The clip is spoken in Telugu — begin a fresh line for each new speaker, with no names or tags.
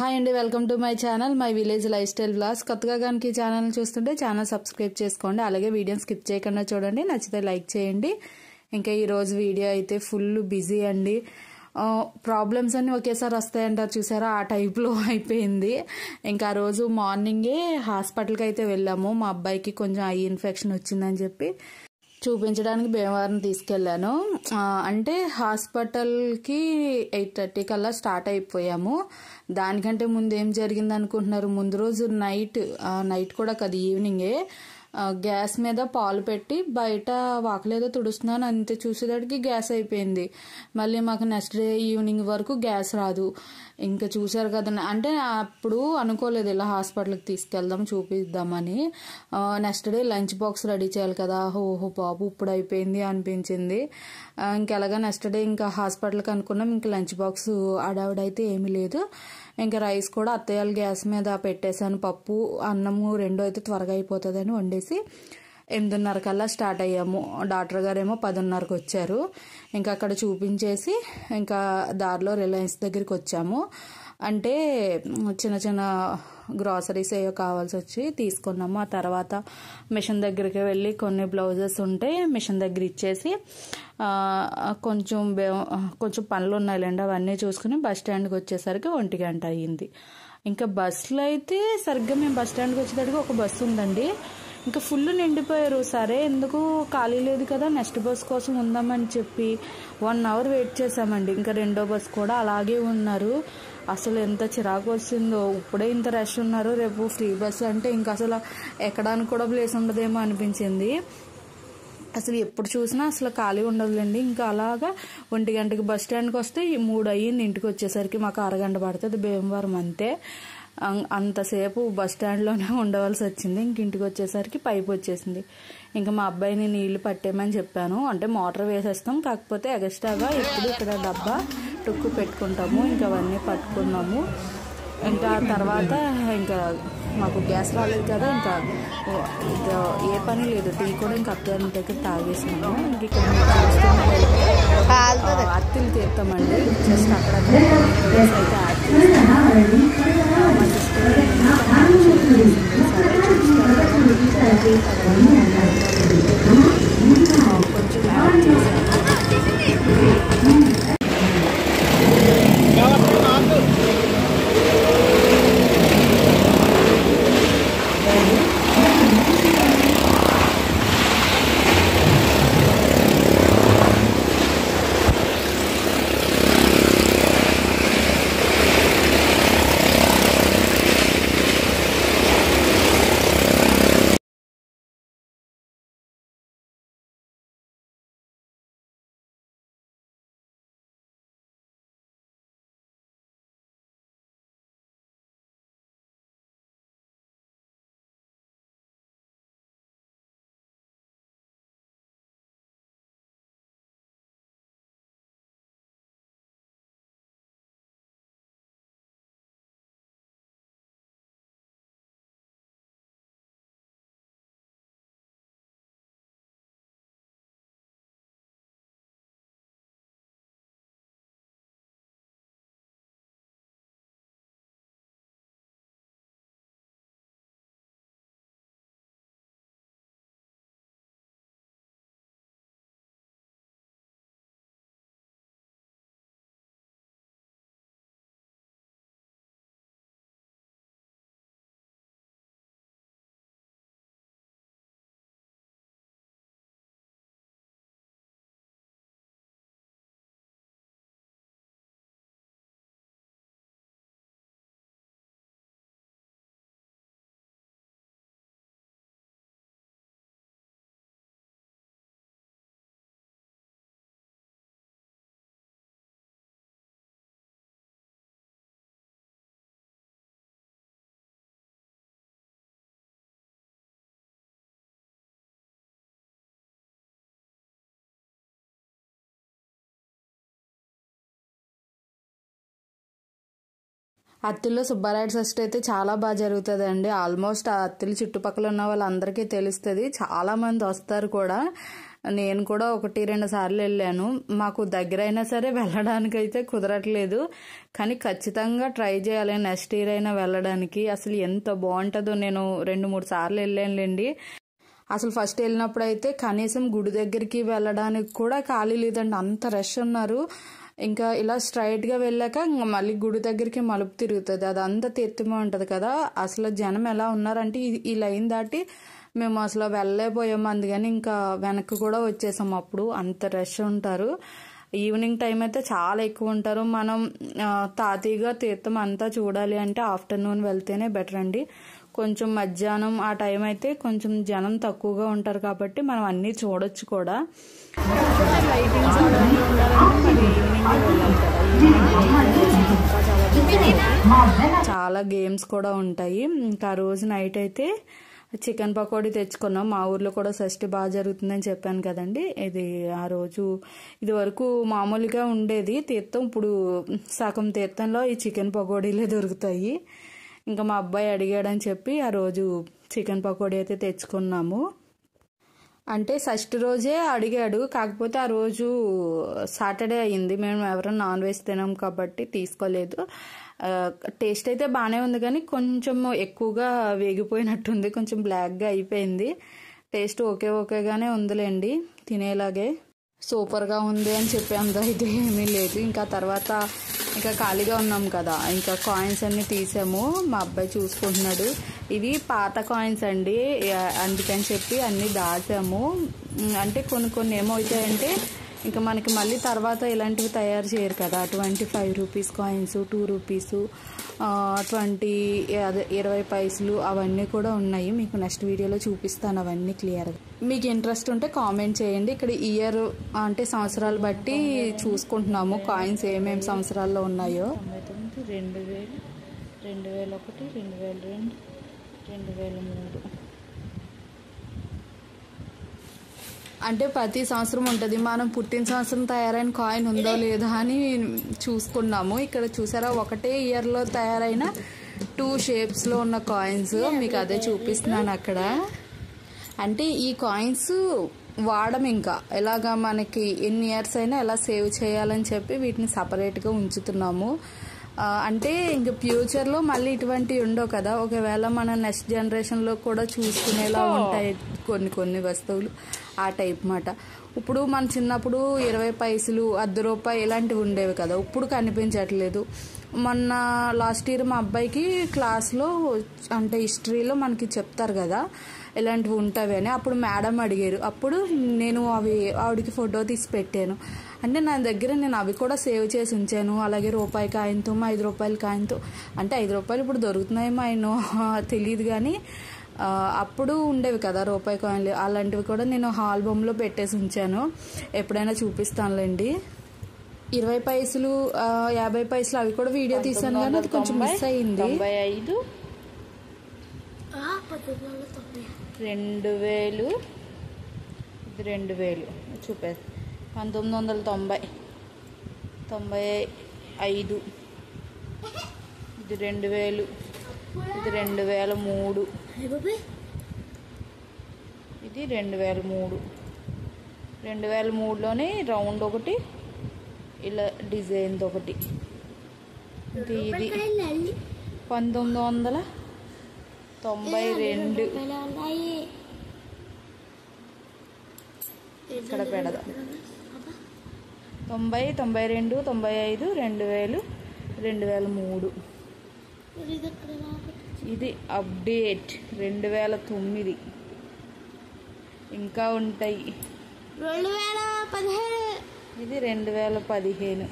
హాయ్ అండి, welcome to my channel my village life style vlogs. కొత్తగా కనుక ఈ ఛానల్ చూస్తుంటే ఛానల్ సబ్స్క్రైబ్ చేసుకోండి. అలాగే వీడియోని స్కిప్ చేయకుండా చూడండి, నచ్చితే లైక్ చేయండి. ఇంకా ఈరోజు వీడియో అయితే ఫుల్ బిజీ అండి. ప్రాబ్లమ్స్ అన్నీ ఒకేసారి వస్తాయంటారు చూసారా, ఆ టైప్లో అయిపోయింది. ఇంకా ఆ రోజు మార్నింగే హాస్పిటల్కి అయితే వెళ్ళాము. మా అబ్బాయికి కొంచెం ఐ ఇన్ఫెక్షన్ వచ్చిందని చెప్పి చూపించడానికి భీమవరం తీసుకెళ్ళాను. అంటే హాస్పిటల్కి 8:30 కల్లా స్టార్ట్ అయిపోయాము. దానికంటే ముందు ఏం జరిగింది అనుకుంటున్నారు, ముందు రోజు నైట్ కూడా కాదు, ఈవినింగే గ్యాస్ మీద పాలు పెట్టి బయట వాకలేదో తుడుస్తున్నాను, అంతే చూసేటడికి గ్యాస్ అయిపోయింది. మళ్ళీ మాకు నెక్స్ట్ డే ఈవినింగ్ వరకు గ్యాస్ రాదు. ఇంకా చూసారు కదండి, అంటే అప్పుడు అనుకోలేదు ఇలా హాస్పిటల్కి తీసుకెళ్దాం చూపిద్దామని. Next day lunch box ready చేయాలి కదా, ఓహో బాబు ఇప్పుడు అయిపోయింది అనిపించింది. ఇంకెలాగా నెక్స్ట్ డే ఇంకా హాస్పిటల్కి అనుకున్నాం. ఇంకా లంచ్ బాక్స్ అడావిడైతే ఏమీ లేదు. ఇంకా రైస్ కూడా అత్తయ్యాల గ్యాస్ మీద పెట్టేశాను. పప్పు అన్నము రెండు అయితే త్వరగా అయిపోతుందని వండేసి 8:30 కల్లా స్టార్ట్ అయ్యాము. డాక్టర్ గారు ఏమో 10:30కి వచ్చారు. ఇంకా అక్కడ చూపించేసి ఇంకా దారిలో రిలయన్స్ దగ్గరికి వచ్చాము. అంటే చిన్న చిన్న గ్రాసరీస్ ఏవో కావాల్సి వచ్చి తీసుకున్నాము. ఆ తర్వాత మిషన్ దగ్గరికి వెళ్ళి కొన్ని బ్లౌజెస్ ఉంటే మిషన్ దగ్గర ఇచ్చేసి కొంచెం పనులు ఉన్నాయిలేండి, అవన్నీ చూసుకుని బస్ స్టాండ్కి వచ్చేసరికి 1 గంట అయ్యింది. ఇంకా బస్సులో అయితే సరిగ్గా మేము బస్ స్టాండ్కి వచ్చేటట్టుగా ఒక బస్సు ఉందండి, ఇంకా ఫుల్ నిండిపోయారు. సరే ఎందుకు ఖాళీ లేదు కదా, నెక్స్ట్ బస్ కోసం ఉందామని చెప్పి 1 అవర్ వెయిట్ చేసామండి. ఇంకా రెండో బస్ కూడా అలాగే ఉన్నారు. అసలు ఎంత చిరాకు వచ్చిందో, ఇప్పుడే ఇంత రష్ ఉన్నారు, రేపు ఫ్రీ బస్ అంటే ఇంకా అసలు ఎక్కడానికి కూడా ప్లేస్ ఉండదేమో అనిపించింది. అసలు ఎప్పుడు చూసినా అసలు ఖాళీ ఉండదులేండి. ఇంకా అలాగా 1 గంటకి బస్ స్టాండ్కి వస్తే 3 అయ్యింది. ఇంటికి వచ్చేసరికి మాకు అరగంట పడుతుంది భీమవరం అంతే. అంతసేపు బస్ స్టాండ్లోనే ఉండవలసి వచ్చింది. ఇంక ఇంటికి వచ్చేసరికి పైపు వచ్చేసింది. ఇంకా మా అబ్బాయిని నీళ్లు పట్టేయమని చెప్పాను. అంటే మోటార్ వేసేస్తాం, కాకపోతే ఎక్స్ట్రాగా ఇప్పుడు ఇక్కడ డబ్బా టుక్కు పెట్టుకుంటాము. ఇంకా అవన్నీ పట్టుకున్నాము. ఇంకా తర్వాత ఇంకా మాకు గ్యాస్ రాలేదు కదా, ఇంకా ఏ పని లేదు. టీ కూడా ఇంకా అత్తగారి దగ్గర తాగేసినాము. ఇంక ఇక్కడ అత్తిలు తీస్తామండి, జస్ట్ అక్కడ అయితే యాడ్ చేస్తాము. మా సిస్టర్ సరే చూస్తారు కొంచెం యాడ్ చేశాను. అత్తిల్లో సుబ్బారాయుడు ఫెస్ట్ అయితే చాలా బాగా జరుగుతుంది అండి. ఆల్మోస్ట్ ఆ అత్తిలి చుట్టుపక్కల ఉన్న వాళ్ళందరికీ తెలుస్తుంది, చాలా మంది వస్తారు కూడా. నేను కూడా 1-2 సార్లు వెళ్ళాను. మాకు దగ్గర అయినా సరే వెళ్ళడానికైతే కుదరట్లేదు, కానీ ఖచ్చితంగా ట్రై చేయాలి నెక్స్ట్ ఇయర్ అయినా వెళ్ళడానికి. అసలు ఎంత బాగుంటుందో. నేను 2-3 సార్లు వెళ్ళానులేండి. అసలు ఫస్ట్ వెళ్ళినప్పుడు అయితే కనీసం గుడి దగ్గరికి వెళ్ళడానికి కూడా ఖాళీ లేదండి, అంత రష్ ఉన్నారు. ఇంకా ఇలా స్ట్రైట్గా వెళ్ళాక ఇంకా మళ్ళీ గుడి దగ్గరికి మలుపు తిరుగుతుంది, అదంతా తీర్థమే ఉంటుంది కదా. అసలు జనం ఎలా ఉన్నారంటే ఈ లైన్ దాటి మేము అసలు వెళ్ళలేకపోయాము, అందుకని ఇంకా వెనక్కి కూడా వచ్చేసాం. అప్పుడు అంత రష్ ఉంటారు. ఈవినింగ్ టైం అయితే చాలా ఎక్కువ ఉంటారు. మనం తాతీగా తీర్థం అంతా చూడాలి అంటే ఆఫ్టర్నూన్ వెళ్తేనే బెటర్ అండి. కొంచెం మధ్యాహ్నం ఆ టైం అయితే కొంచెం జనం తక్కువగా ఉంటారు కాబట్టి మనం అన్నీ చూడొచ్చు కూడా. లైటింగ్స్ అవన్నీ ఉండాలంటే మరి ఈవినింగ్ వెళ్ళాలి కదా. ఈవినింగ్ చాలా గేమ్స్ కూడా ఉంటాయి. ఇంకా ఆ రోజు నైట్ అయితే చికెన్ పకోడీ తెచ్చుకున్నాం. మా ఊర్లో కూడా షష్ఠి బాగా జరుగుతుందని చెప్పాను కదండి. ఆ రోజు ఇది వరకు మామూలుగా ఉండేది తీర్థం, ఇప్పుడు సగం తీర్థంలో ఈ చికెన్ పకోడీలే దొరుకుతాయి. ఇంకా మా అబ్బాయి అడిగాడని చెప్పి ఆ రోజు చికెన్ పకోడీ అయితే తెచ్చుకున్నాము. అంటే షష్ఠి రోజే అడిగాడు, కాకపోతే ఆ రోజు సాటర్డే అయ్యింది, మేము ఎవరైనా నాన్ వెజ్ తినాం కాబట్టి తీసుకోలేదు. టేస్ట్ అయితే బాగానే ఉంది, కానీ కొంచెం ఎక్కువగా వేగిపోయినట్టుంది, కొంచెం బ్లాక్గా అయిపోయింది. టేస్ట్ ఓకేగానే ఉందిలేండి, తినేలాగే. సూపర్గా ఉంది అని చెప్పి అంత అయితే ఏమీ లేదు. ఇంకా తర్వాత ఇంకా ఖాళీగా ఉన్నాం కదా, ఇంకా కాయిన్స్ అన్నీ తీసాము. మా అబ్బాయి చూసుకుంటున్నాడు. ఇవి పాత కాయిన్స్ అండి, అందుకని చెప్పి అన్నీ దాచాము. అంటే కొన్ని ఏమవుతాయంటే ఇంకా మనకి మళ్ళీ తర్వాత ఇలాంటివి తయారు చేయరు కదా. 25 రూపీస్ కాయిన్స్, 2 రూపీసు, 20 పైసలు అవన్నీ కూడా ఉన్నాయి. మీకు నెక్స్ట్ వీడియోలో చూపిస్తాను అవన్నీ క్లియర్గా. మీకు ఇంట్రెస్ట్ ఉంటే కామెంట్ చేయండి. ఇక్కడ ఇయర్ అంటే సంవత్సరాలు బట్టి చూసుకుంటున్నాము కాయిన్స్ ఏమేమి సంవత్సరాల్లో ఉన్నాయో. 2000, 2001, 2002, 2003. అంటే ప్రతి సంవత్సరం ఉంటుంది. మనం పుట్టిన సంవత్సరం తయారైన కాయిన్ ఉందో లేదో అని చూసుకున్నాము. ఇక్కడ చూసారా, ఒకటే ఇయర్లో తయారైన 2 షేప్స్లో ఉన్న కాయిన్స్, మీకు అదే చూపిస్తున్నాను అక్కడ. అంటే ఈ కాయిన్స్ వాడడం ఇంకా ఎలాగా మనకి ఎన్ని ఇయర్స్ అయినా ఎలా సేవ్ చేయాలని చెప్పి వీటిని సపరేట్గా ఉంచుతున్నాము. అంటే ఇంక ఫ్యూచర్లో మళ్ళీ ఇటువంటివి ఉండవు కదా. ఒకవేళ మన నెక్స్ట్ జనరేషన్లో కూడా చూసుకునేలా ఉంటాయి కొన్ని వస్తువులు, ఆ టైప్ మాట. ఇప్పుడు మన చిన్నప్పుడు 20 పైసలు, ₹1 ఇలాంటివి ఉండేవి కదా, ఇప్పుడు కనిపించట్లేదు. మొన్న లాస్ట్ ఇయర్ మా అబ్బాయికి క్లాస్లో అంటే హిస్టరీలో మనకి చెప్తారు కదా ఇలాంటివి ఉంటావి అని, అప్పుడు మేడం అడిగారు. అప్పుడు నేను ఆవిడకి ఫోటో తీసి పెట్టాను. అంటే నా దగ్గర నేను అవి కూడా సేవ్ చేసి ఉంచాను. అలాగే రూపాయి కాయిన్తో, ₹5 కాయిన్తో. అంటే ₹5 ఇప్పుడు దొరుకుతున్నాయేమో అయినో తెలియదు, కానీ అప్పుడు ఉండేవి కదా రూపాయి కాయిన్లు, అలాంటివి కూడా నేను ఆల్బమ్లో పెట్టేసి ఉంచాను. ఎప్పుడైనా చూపిస్తానులేండి. 20 పైసలు, 50 పైసలు అవి కూడా వీడియో తీసాను, కానీ అది కొంచెం మిస్ అయ్యింది. 95, 2000, ఇది 2000 చూపేది. 1990, 95, ఇది 2000, ఇది 2003, ఇది 2003. 2003లోనే రౌండ్ ఒకటి, ఇలా డిజైన్ ఒకటి. ఇది 1992. ఇక్కడ పెడదాం. 90, 92, 95, 2000, 2003. ఇది అప్డేట్ 2009. ఇంకా ఉంటాయి. 2015, ఇది 2015.